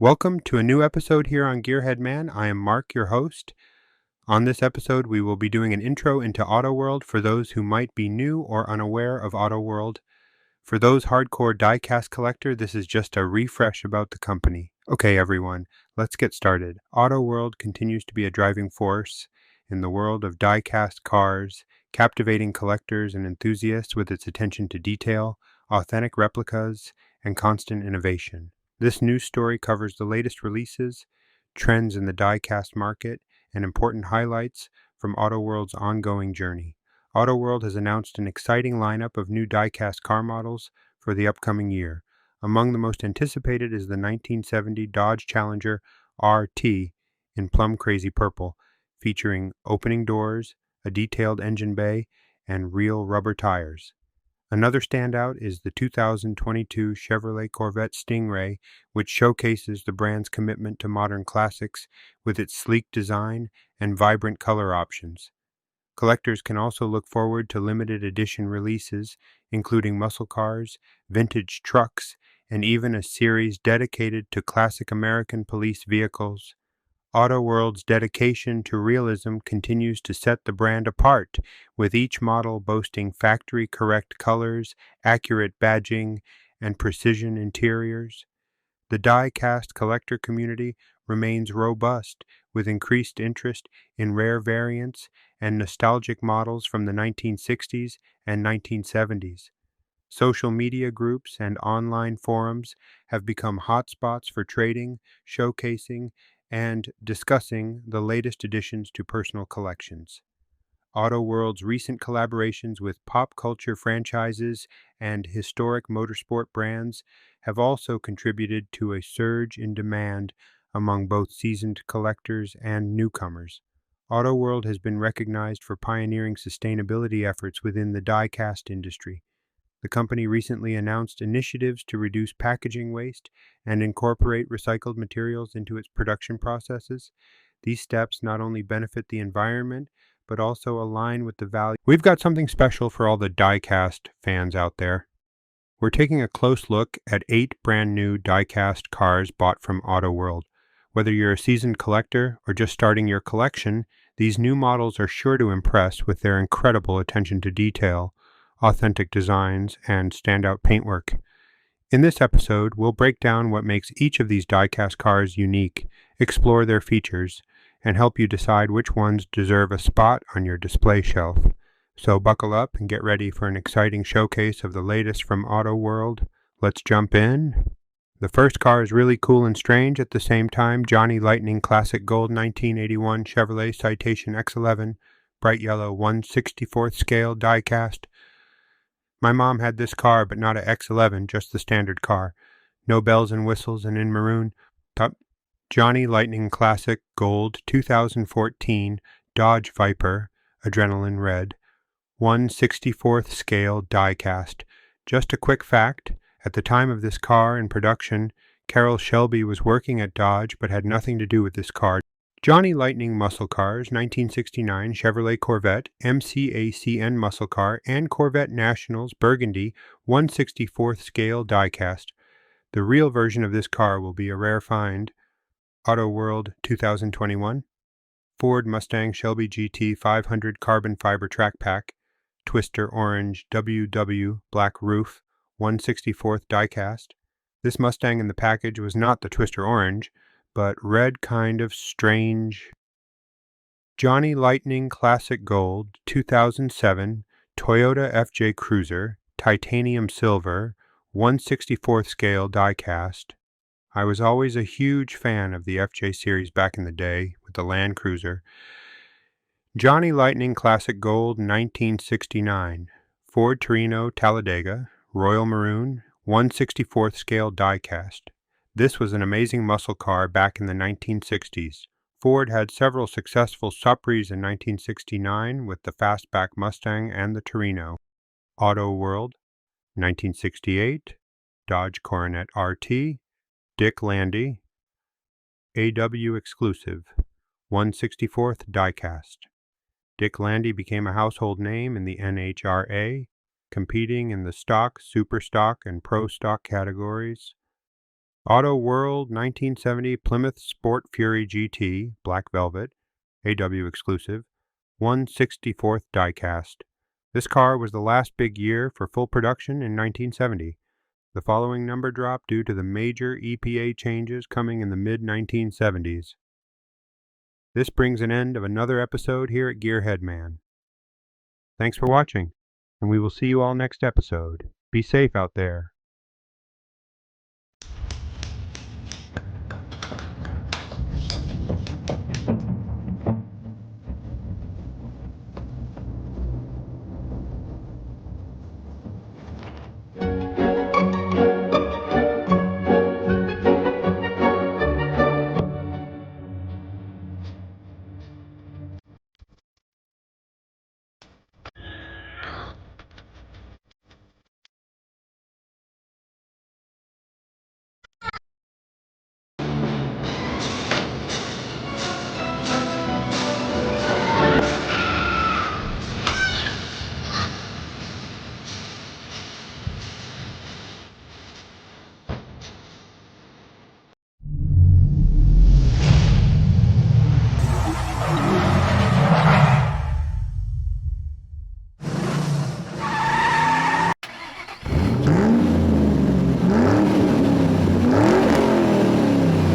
Welcome to a new episode here on Gearhead Man. I am Mark, your host. On this episode, we will be doing an intro into Auto World for those who might be new or unaware of Auto World. For those hardcore diecast collector, this is just a refresh about the company. Okay, everyone, let's get started. Auto World continues to be a driving force in the world of diecast cars, captivating collectors and enthusiasts with its attention to detail, authentic replicas, and constant innovation. This news story covers the latest releases, trends in the diecast market, and important highlights from Auto World's ongoing journey. Auto World has announced an exciting lineup of new diecast car models for the upcoming year. Among the most anticipated is the 1970 Dodge Challenger RT in plum crazy purple, featuring opening doors, a detailed engine bay, and real rubber tires. Another standout is the 2022 Chevrolet Corvette Stingray, which showcases the brand's commitment to modern classics with its sleek design and vibrant color options. Collectors can also look forward to limited edition releases, including muscle cars, vintage trucks, and even a series dedicated to classic American police vehicles. Auto World's dedication to realism continues to set the brand apart, with each model boasting factory-correct colors, accurate badging, and precision interiors. The die-cast collector community remains robust, with increased interest in rare variants and nostalgic models from the 1960s and 1970s. Social media groups and online forums have become hotspots for trading, showcasing, and discussing the latest additions to personal collections. Auto World's recent collaborations with pop culture franchises and historic motorsport brands have also contributed to a surge in demand among both seasoned collectors and newcomers. Auto World has been recognized for pioneering sustainability efforts within the die-cast industry. The company recently announced initiatives to reduce packaging waste and incorporate recycled materials into its production processes. These steps not only benefit the environment, but also align with the value. We've got something special for all the diecast fans out there. We're taking a close look at 8 brand new diecast cars bought from Auto World. Whether you're a seasoned collector or just starting your collection, these new models are sure to impress with their incredible attention to detail, authentic designs, and standout paintwork. In this episode, we'll break down what makes each of these diecast cars unique, explore their features, and help you decide which ones deserve a spot on your display shelf. So buckle up and get ready for an exciting showcase of the latest from Auto World. Let's jump in. The first car is really cool and strange at the same time. Johnny Lightning Classic Gold 1981 Chevrolet Citation X11, bright yellow 1/64th scale diecast. My mom had this car, but not a X11, just the standard car. No bells and whistles and in maroon. Johnny Lightning Classic Gold 2014 Dodge Viper, Adrenaline Red, 1/64th scale diecast. Just a quick fact, at the time of this car in production, Carroll Shelby was working at Dodge but had nothing to do with this car. Johnny Lightning Muscle Cars, 1969 Chevrolet Corvette, MCACN Muscle Car, and Corvette Nationals Burgundy, 1/64th scale diecast. The real version of this car will be a rare find. Auto World 2021. Ford Mustang Shelby GT 500 Carbon Fiber Track Pack, Twister Orange WW Black Roof, 1/64th diecast. This Mustang in the package was not the Twister Orange, but red kind of strange. Johnny Lightning Classic Gold 2007 Toyota FJ Cruiser, Titanium Silver, 1/64th scale diecast. I was always a huge fan of the FJ series back in the day with the Land Cruiser. Johnny Lightning Classic Gold 1969 Ford Torino Talladega, Royal Maroon, 1/64th scale diecast. This was an amazing muscle car back in the 1960s. Ford had several successful Supris in 1969 with the Fastback Mustang and the Torino. Auto World, 1968, Dodge Coronet RT, Dick Landy, AW exclusive, 1/64th diecast. Dick Landy became a household name in the NHRA, competing in the stock, super stock, and pro stock categories. Auto World 1970 Plymouth Sport Fury GT, Black Velvet, AW exclusive, 1/64th diecast. This car was the last big year for full production in 1970. The following number drop due to the major EPA changes coming in the mid-1970s. This brings an end of another episode here at Gearhead Man. Thanks for watching, and we will see you all next episode. Be safe out there.